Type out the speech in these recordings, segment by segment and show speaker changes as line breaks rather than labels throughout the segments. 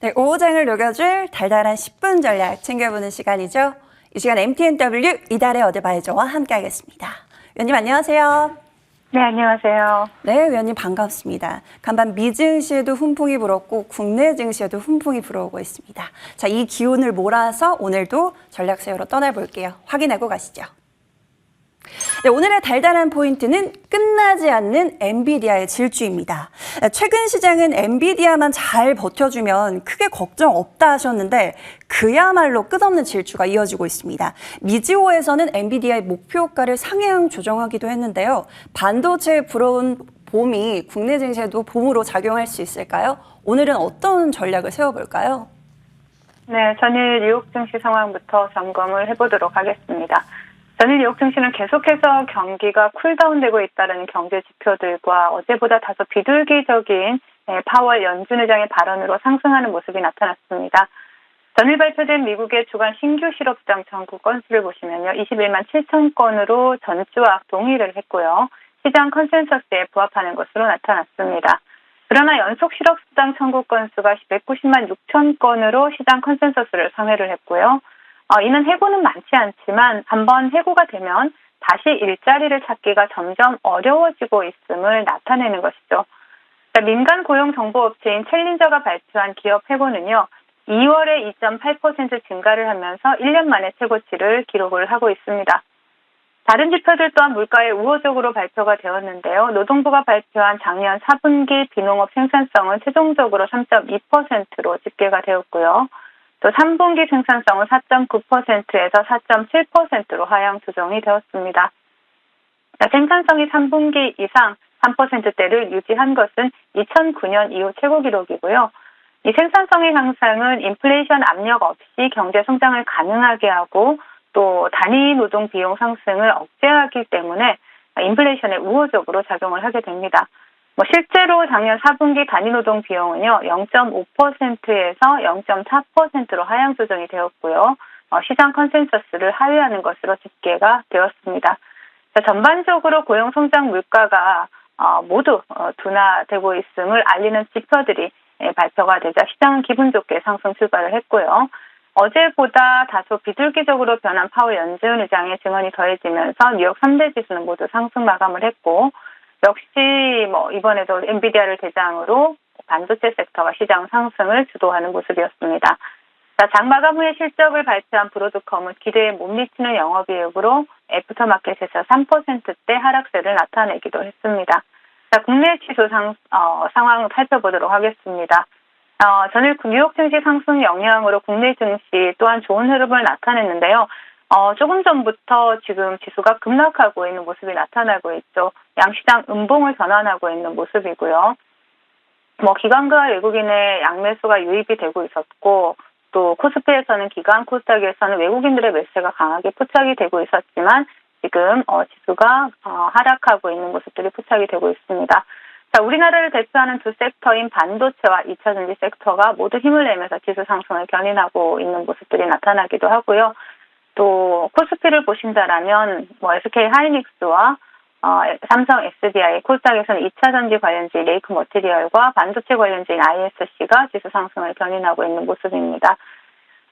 네, 오후장을 녹여줄 달달한 10분 전략 챙겨보는 시간이죠. 이 시간 MTNW 이달의 어드바이저와 함께하겠습니다. 위원님 안녕하세요.
네, 안녕하세요.
네, 위원님 반갑습니다. 간밤 미증시에도 훈풍이 불었고 국내 증시에도 훈풍이 불어오고 있습니다. 자, 이 기운을 몰아서 오늘도 전략 세우러 떠나볼게요. 확인하고 가시죠. 네, 오늘의 달달한 포인트는 끝나지 않는 엔비디아의 질주입니다. 최근 시장은 엔비디아만 잘 버텨주면 크게 걱정 없다 하셨는데 그야말로 끝없는 질주가 이어지고 있습니다. 미지오에서는 엔비디아의 목표가를 상향 조정하기도 했는데요. 반도체에 불어온 봄이 국내 증시에도 봄으로 작용할 수 있을까요? 오늘은 어떤 전략을 세워볼까요?
네, 전일 뉴욕 증시 상황부터 점검을 해보도록 하겠습니다. 전일 뉴욕 증시는 계속해서 경기가 쿨다운되고 있다는 경제 지표들과 어제보다 다소 비둘기적인 파월 연준 의장의 발언으로 상승하는 모습이 나타났습니다. 전일 발표된 미국의 주간 신규 실업장 청구 건수를 보시면요. 21만 7천 건으로 전주와 동일을 했고요. 시장 컨센서스에 부합하는 것으로 나타났습니다. 그러나 연속 실업수당 청구 건수가 190만 6천 건으로 시장 컨센서스를 상회를 했고요. 이는 해고는 많지 않지만 한번 해고가 되면 다시 일자리를 찾기가 점점 어려워지고 있음을 나타내는 것이죠. 민간 고용정보업체인 챌린저가 발표한 기업 해고는요. 2월에 2.8% 증가를 하면서 1년 만에 최고치를 기록을 하고 있습니다. 다른 지표들 또한 물가에 우호적으로 발표가 되었는데요. 노동부가 발표한 작년 4분기 비농업 생산성은 최종적으로 3.2%로 집계가 되었고요. 또 3분기 생산성은 4.9%에서 4.7%로 하향 조정이 되었습니다. 생산성이 3분기 이상 3%대를 유지한 것은 2009년 이후 최고 기록이고요. 이 생산성의 향상은 인플레이션 압력 없이 경제 성장을 가능하게 하고 또 단위 노동 비용 상승을 억제하기 때문에 인플레이션에 우호적으로 작용을 하게 됩니다. 실제로 작년 4분기 단위 노동 비용은요, 0.5%에서 0.4%로 하향 조정이 되었고요. 시장 컨센서스를 하회하는 것으로 집계가 되었습니다. 전반적으로 고용 성장 물가가 모두 둔화되고 있음을 알리는 지표들이 발표가 되자 시장은 기분 좋게 상승 출발을 했고요. 어제보다 다소 비둘기적으로 변한 파월 연준 의장의 증언이 더해지면서 뉴욕 3대 지수는 모두 상승 마감을 했고 역시 이번에도 엔비디아를 대상으로 반도체 섹터가 시장 상승을 주도하는 모습이었습니다. 장 마감 후에 실적을 발표한 브로드컴은 기대에 못 미치는 영업이익으로 애프터마켓에서 3%대 하락세를 나타내기도 했습니다. 국내 지수 상황을 살펴보도록 하겠습니다. 전일 뉴욕 증시 상승 영향으로 국내 증시 또한 좋은 흐름을 나타냈는데요. 조금 전부터 지금 지수가 급락하고 있는 모습이 나타나고 있죠. 양시장 음봉을 전환하고 있는 모습이고요. 기관과 외국인의 양매수가 유입이 되고 있었고 또 코스피에서는 기관, 코스닥에서는 외국인들의 매수가 강하게 포착이 되고 있었지만 지금 지수가 하락하고 있는 모습들이 포착이 되고 있습니다. 우리나라를 대표하는 두 섹터인 반도체와 2차 전지 섹터가 모두 힘을 내면서 지수 상승을 견인하고 있는 모습들이 나타나기도 하고요. 또 코스피를 보신다라면 SK 하이닉스와 삼성 SDI, 코스닥에서는 2차 전지 관련주의 레이크 머티리얼과 반도체 관련주인 ISC가 지수 상승을 견인하고 있는 모습입니다.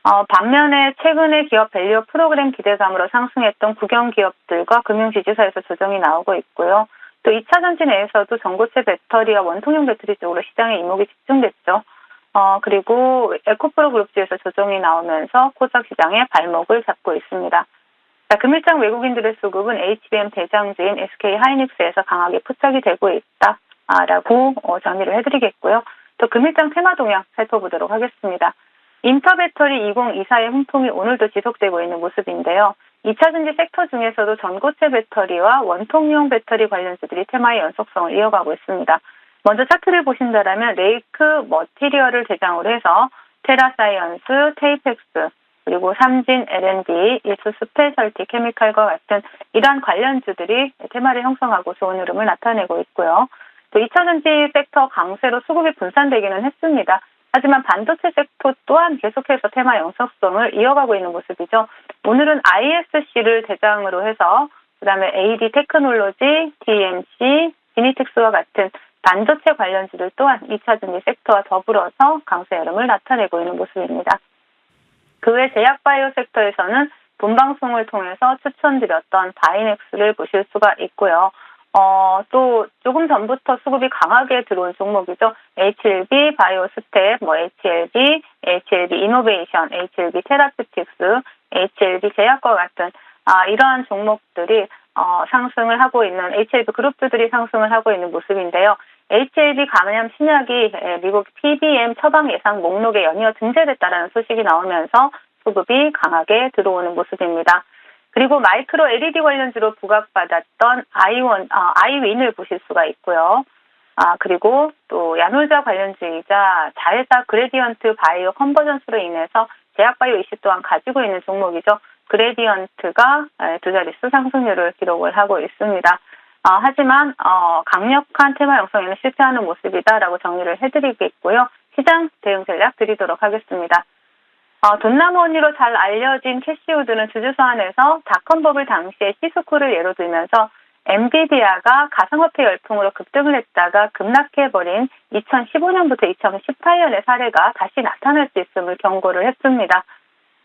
반면에 최근에 기업 밸류 프로그램 기대감으로 상승했던 국영 기업들과 금융지주사에서 조정이 나오고 있고요. 또 2차 전지 내에서도 전고체 배터리와 원통형 배터리 쪽으로 시장의 이목이 집중됐죠. 그리고 에코프로 그룹주에서 조정이 나오면서 코스닥 시장의 발목을 잡고 있습니다. 금일장 외국인들의 수급은 HBM 대장주인 SK 하이닉스에서 강하게 포착이 되고 있다라고 정리를 해드리겠고요. 또 금일장 테마 동향 살펴보도록 하겠습니다. 인터배터리 2024의 훈풍이 오늘도 지속되고 있는 모습인데요. 2차 전지 섹터 중에서도 전고체 배터리와 원통형 배터리 관련주들이 테마의 연속성을 이어가고 있습니다. 먼저 차트를 보신다면 레이크 머티리얼을 대상으로 해서 테라사이언스, 테이펙스, 그리고 삼진 L&D, 일수 스페셜티 케미칼과 같은 이러한 관련주들이 테마를 형성하고 좋은 흐름을 나타내고 있고요. 또 2차 전지 섹터 강세로 수급이 분산되기는 했습니다. 하지만 반도체 섹터 또한 계속해서 테마 연속성을 이어가고 있는 모습이죠. 오늘은 ISC를 대상으로 해서 그다음에 AD 테크놀로지, TMC, 지니텍스와 같은 반도체 관련주들 또한 2차 전지 섹터와 더불어서 강세 흐름을 나타내고 있는 모습입니다. 그 외 제약바이오 섹터에서는 본방송을 통해서 추천드렸던 바이넥스를 보실 수가 있고요. 또 조금 전부터 수급이 강하게 들어온 종목이죠. HLB 바이오스텝, HLB 이노베이션, HLB 테라피틱스, HLB 제약과 같은 이러한 종목들이 상승을 하고 있는 HLB 그룹주들이 상승을 하고 있는 모습인데요. HLB 감염 신약이 미국 PBM 처방 예상 목록에 연이어 등재됐다는 소식이 나오면서 수급이 강하게 들어오는 모습입니다. 그리고 마이크로 LED 관련주로 부각받았던 아이윈을 보실 수가 있고요. 그리고 또 야놀자 관련주이자 자회사 그레디언트 바이오 컨버전스로 인해서 제약바이오 이슈 또한 가지고 있는 종목이죠. 그레디언트가 두 자릿수 상승률을 기록을 하고 있습니다. 하지만 강력한 테마 형성에는 실패하는 모습이다라고 정리를 해드리겠고요. 시장 대응 전략 드리도록 하겠습니다. 돈나무 언니로 잘 알려진 캐시우드는 주주 소환에서 닷컴버블 당시에 시스코를 예로 들면서 엔비디아가 가상화폐 열풍으로 급등을 했다가 급락해버린 2015년부터 2018년의 사례가 다시 나타날 수 있음을 경고를 했습니다.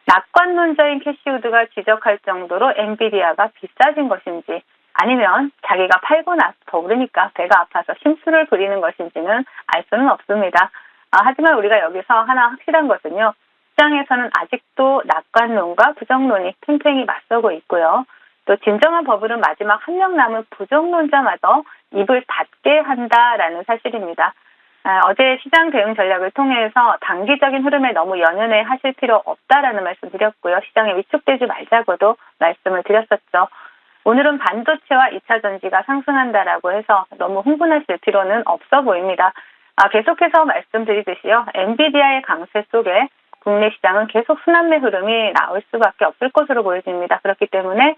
낙관론자인 캐시우드가 지적할 정도로 엔비디아가 비싸진 것인지 아니면 자기가 팔고 나서 더 오르니까 배가 아파서 심술을 부리는 것인지는 알 수는 없습니다. 하지만 우리가 여기서 하나 확실한 것은요. 시장에서는 아직도 낙관론과 부정론이 팽팽히 맞서고 있고요. 또 진정한 버블은 마지막 한 명 남은 부정론자마저 입을 닫게 한다라는 사실입니다. 어제 시장 대응 전략을 통해서 단기적인 흐름에 너무 연연해 하실 필요 없다라는 말씀 드렸고요. 시장에 위축되지 말자고도 말씀을 드렸었죠. 오늘은 반도체와 2차 전지가 상승한다라고 해서 너무 흥분하실 필요는 없어 보입니다. 계속해서 말씀드리듯이요. 엔비디아의 강세 속에 국내 시장은 계속 순환매 흐름이 나올 수밖에 없을 것으로 보여집니다. 그렇기 때문에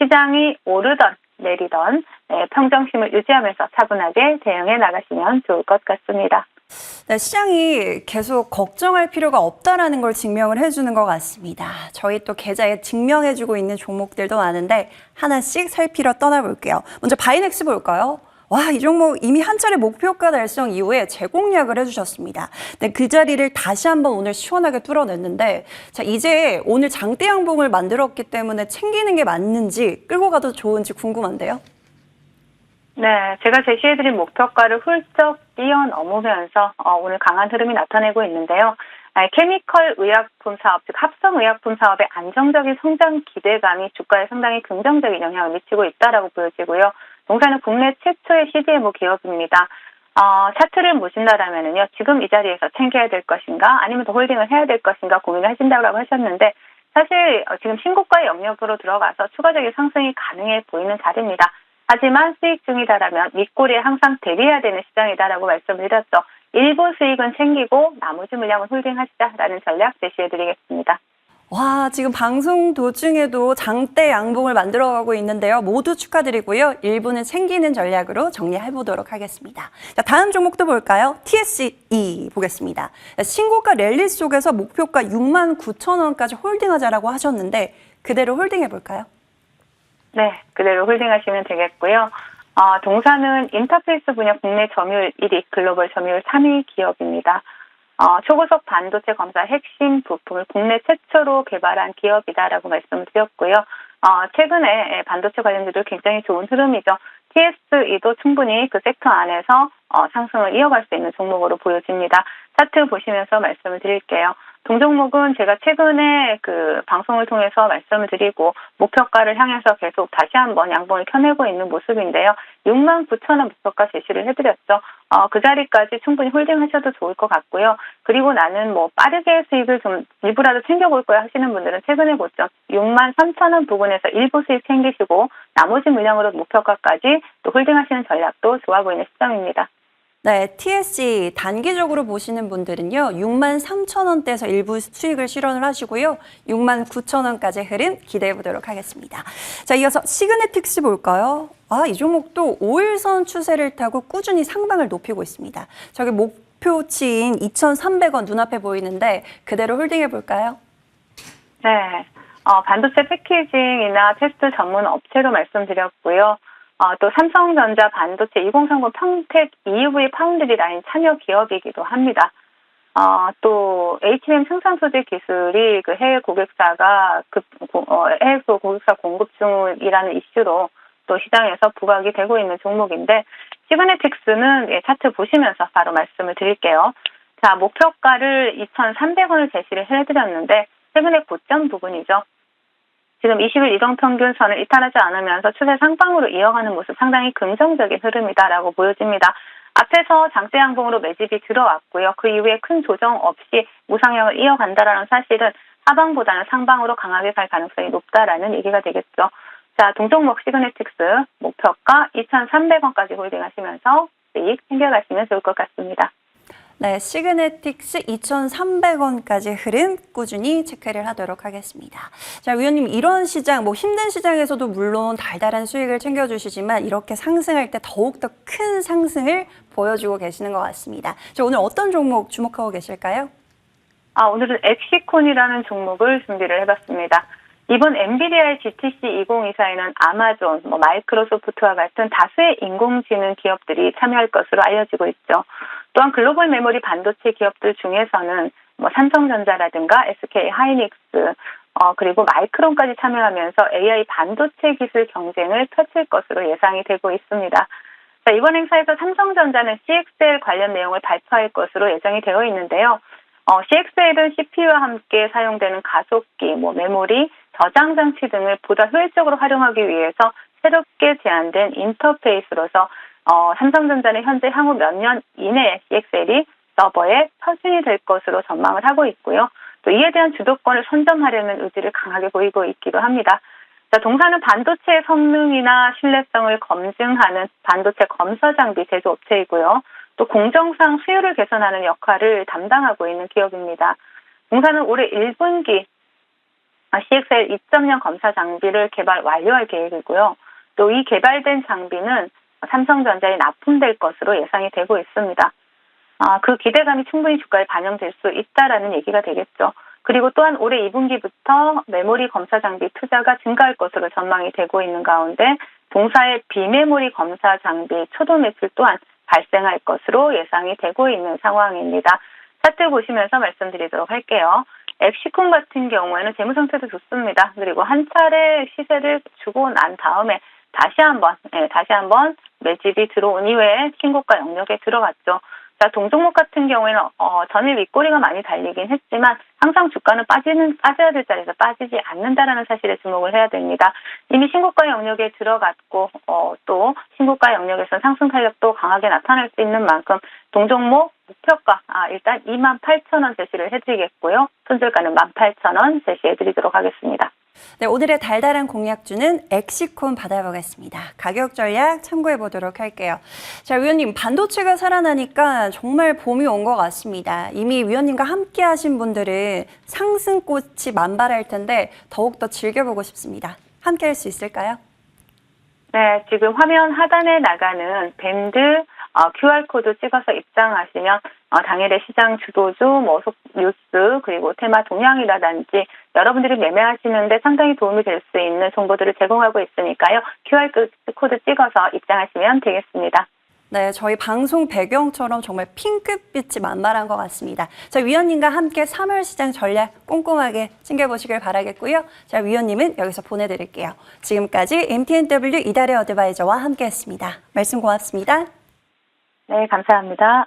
시장이 오르던 내리던 평정심을 유지하면서 차분하게 대응해 나가시면 좋을 것 같습니다.
네, 시장이 계속 걱정할 필요가 없다라는 걸 증명을 해주는 것 같습니다. 저희 또 계좌에 증명해주고 있는 종목들도 많은데 하나씩 살피러 떠나볼게요. 먼저 바이넥스 볼까요? 와, 이 종목 이미 한 차례 목표가 달성 이후에 재공략을 해주셨습니다. 네, 그 자리를 다시 한번 오늘 시원하게 뚫어냈는데, 자, 이제 오늘 장대 양봉을 만들었기 때문에 챙기는 게 맞는지 끌고 가도 좋은지 궁금한데요.
네, 제가 제시해드린 목표가를 훌쩍 뛰어넘으면서 오늘 강한 흐름이 나타내고 있는데요. 케미컬 의약품 사업, 즉 합성 의약품 사업의 안정적인 성장 기대감이 주가에 상당히 긍정적인 영향을 미치고 있다라고 보여지고요. 동사는 국내 최초의 CDMO 기업입니다. 차트를 보신다라면은요, 지금 이 자리에서 챙겨야 될 것인가, 아니면 더 홀딩을 해야 될 것인가 고민을 하신다고 하셨는데, 사실 지금 신고가의 영역으로 들어가서 추가적인 상승이 가능해 보이는 자리입니다. 하지만 수익 중이다라면 윗꼬리에 항상 대비해야 되는 시장이다라고 말씀을 드렸죠. 일부 수익은 챙기고 나머지 물량은 홀딩하시자라는 전략 제시해드리겠습니다.
와, 지금 방송 도중에도 장대 양봉을 만들어가고 있는데요. 모두 축하드리고요. 일부는 챙기는 전략으로 정리해보도록 하겠습니다. 자, 다음 종목도 볼까요? TSE 보겠습니다. 신고가 랠리 속에서 목표가 69,000원까지 홀딩하자라고 하셨는데 그대로 홀딩해볼까요?
네, 그대로 홀딩하시면 되겠고요. 동사는 인터페이스 분야 국내 점유율 1위, 글로벌 점유율 3위 기업입니다. 초고속 반도체 검사 핵심 부품을 국내 최초로 개발한 기업이다라고 말씀을 드렸고요. 최근에 반도체 관련주도 굉장히 좋은 흐름이죠. TSE도 충분히 그 섹터 안에서 상승을 이어갈 수 있는 종목으로 보여집니다. 차트 보시면서 말씀을 드릴게요. 동종목은 제가 최근에 그 방송을 통해서 말씀을 드리고 목표가를 향해서 계속 다시 한번 양봉을 켜내고 있는 모습인데요. 69,000원 목표가 제시를 해드렸죠. 그 자리까지 충분히 홀딩하셔도 좋을 것 같고요. 그리고 나는 뭐 빠르게 수익을 좀 일부라도 챙겨볼 거야 하시는 분들은 최근에 고점 63,000원 부근에서 일부 수익 챙기시고 나머지 물량으로 목표가까지 또 홀딩하시는 전략도 좋아 보이는 시점입니다.
네, TSE 단기적으로 보시는 분들은요. 63,000원대에서 일부 수익을 실현을 하시고요. 69,000원까지 흐름 기대해 보도록 하겠습니다. 자, 이어서 시그네틱스 볼까요? 이 종목도 5일선 추세를 타고 꾸준히 상방을 높이고 있습니다. 저기 목표치인 2,300원 눈앞에 보이는데 그대로 홀딩해 볼까요?
네, 반도체 패키징이나 테스트 전문 업체로 말씀드렸고요. 또 삼성전자, 반도체, 2030 평택, EUV 파운드리 라인 참여 기업이기도 합니다. 또 H&M 생산 소재 기술이 그 해외 고객사가 해외 고객사 공급 중이라는 이슈로 또 시장에서 부각이 되고 있는 종목인데, 시그네틱스는 차트 보시면서 바로 말씀을 드릴게요. 자, 목표가를 2,300원을 제시를 해드렸는데 최근에 고점 부분이죠. 지금 20일 이동평균선을 이탈하지 않으면서 추세 상방으로 이어가는 모습, 상당히 긍정적인 흐름이다라고 보여집니다. 앞에서 장대 양봉으로 매집이 들어왔고요. 그 이후에 큰 조정 없이 우상향을 이어간다라는 사실은 하방보다는 상방으로 강하게 갈 가능성이 높다라는 얘기가 되겠죠. 자, 동종목 시그네틱스 목표가 2,300원까지 홀딩하시면서 수익 챙겨가시면 좋을 것 같습니다.
네, 시그네틱스 2,300원까지 흐름 꾸준히 체크를 하도록 하겠습니다. 자, 위원님, 이런 시장, 힘든 시장에서도 물론 달달한 수익을 챙겨주시지만 이렇게 상승할 때 더욱더 큰 상승을 보여주고 계시는 것 같습니다. 자, 오늘 어떤 종목 주목하고 계실까요?
오늘은 엑시콘이라는 종목을 준비를 해봤습니다. 이번 엔비디아의 GTC 2024에는 아마존, 마이크로소프트와 같은 다수의 인공지능 기업들이 참여할 것으로 알려지고 있죠. 또한 글로벌 메모리 반도체 기업들 중에서는 삼성전자라든가 SK 하이닉스, 그리고 마이크론까지 참여하면서 AI 반도체 기술 경쟁을 펼칠 것으로 예상이 되고 있습니다. 자, 이번 행사에서 삼성전자는 CXL 관련 내용을 발표할 것으로 예정이 되어 있는데요. CXL은 CPU와 함께 사용되는 가속기, 메모리, 저장 장치 등을 보다 효율적으로 활용하기 위해서 새롭게 제안된 인터페이스로서 삼성전자는 현재 향후 몇 년 이내에 CXL이 서버에 표준이 될 것으로 전망을 하고 있고요. 또 이에 대한 주도권을 선점하려는 의지를 강하게 보이고 있기도 합니다. 자, 동사는 반도체의 성능이나 신뢰성을 검증하는 반도체 검사 장비 제조업체이고요. 또 공정상 수요를 개선하는 역할을 담당하고 있는 기업입니다. 동사는 올해 1분기 CXL 2.0 검사 장비를 개발 완료할 계획이고요. 또 이 개발된 장비는 삼성전자에 납품될 것으로 예상이 되고 있습니다. 그 기대감이 충분히 주가에 반영될 수 있다라는 얘기가 되겠죠. 그리고 또한 올해 2분기부터 메모리 검사 장비 투자가 증가할 것으로 전망이 되고 있는 가운데 동사의 비메모리 검사 장비 초도 매출 또한 발생할 것으로 예상이 되고 있는 상황입니다. 차트 보시면서 말씀드리도록 할게요. 엑시콘 같은 경우에는 재무 상태도 좋습니다. 그리고 한 차례 시세를 주고 난 다음에 다시 한번 매집이 들어온 이후에 신고가 영역에 들어갔죠. 자, 동종목 같은 경우에는 전일 윗꼬리가 많이 달리긴 했지만 항상 주가는 빠져야 될 자리에서 빠지지 않는다라는 사실에 주목을 해야 됩니다. 이미 신고가 영역에 들어갔고 또 신고가 영역에서 상승 탄력도 강하게 나타날 수 있는 만큼 동종목 목표가 일단 28,000원 제시를 해드리겠고요. 손절가는 18,000원 제시해드리도록 하겠습니다.
네, 오늘의 달달한 공략주는 엑시콘 받아보겠습니다. 가격 전략 참고해 보도록 할게요. 자, 위원님, 반도체가 살아나니까 정말 봄이 온 것 같습니다. 이미 위원님과 함께 하신 분들은 상승꽃이 만발할 텐데 더욱더 즐겨보고 싶습니다. 함께 할 수 있을까요?
네, 지금 화면 하단에 나가는 밴드 QR코드 찍어서 입장하시면 당일의 시장 주도주, 뉴스, 그리고 테마 동향이라든지 여러분들이 매매하시는데 상당히 도움이 될 수 있는 정보들을 제공하고 있으니까요. QR코드 찍어서 입장하시면 되겠습니다.
네, 저희 방송 배경처럼 정말 핑크빛이 만발한 것 같습니다. 자, 위원님과 함께 3월 시장 전략 꼼꼼하게 챙겨보시길 바라겠고요. 자, 위원님은 여기서 보내드릴게요. 지금까지 MTNW 이달의 어드바이저와 함께했습니다. 말씀 고맙습니다.
네, 감사합니다.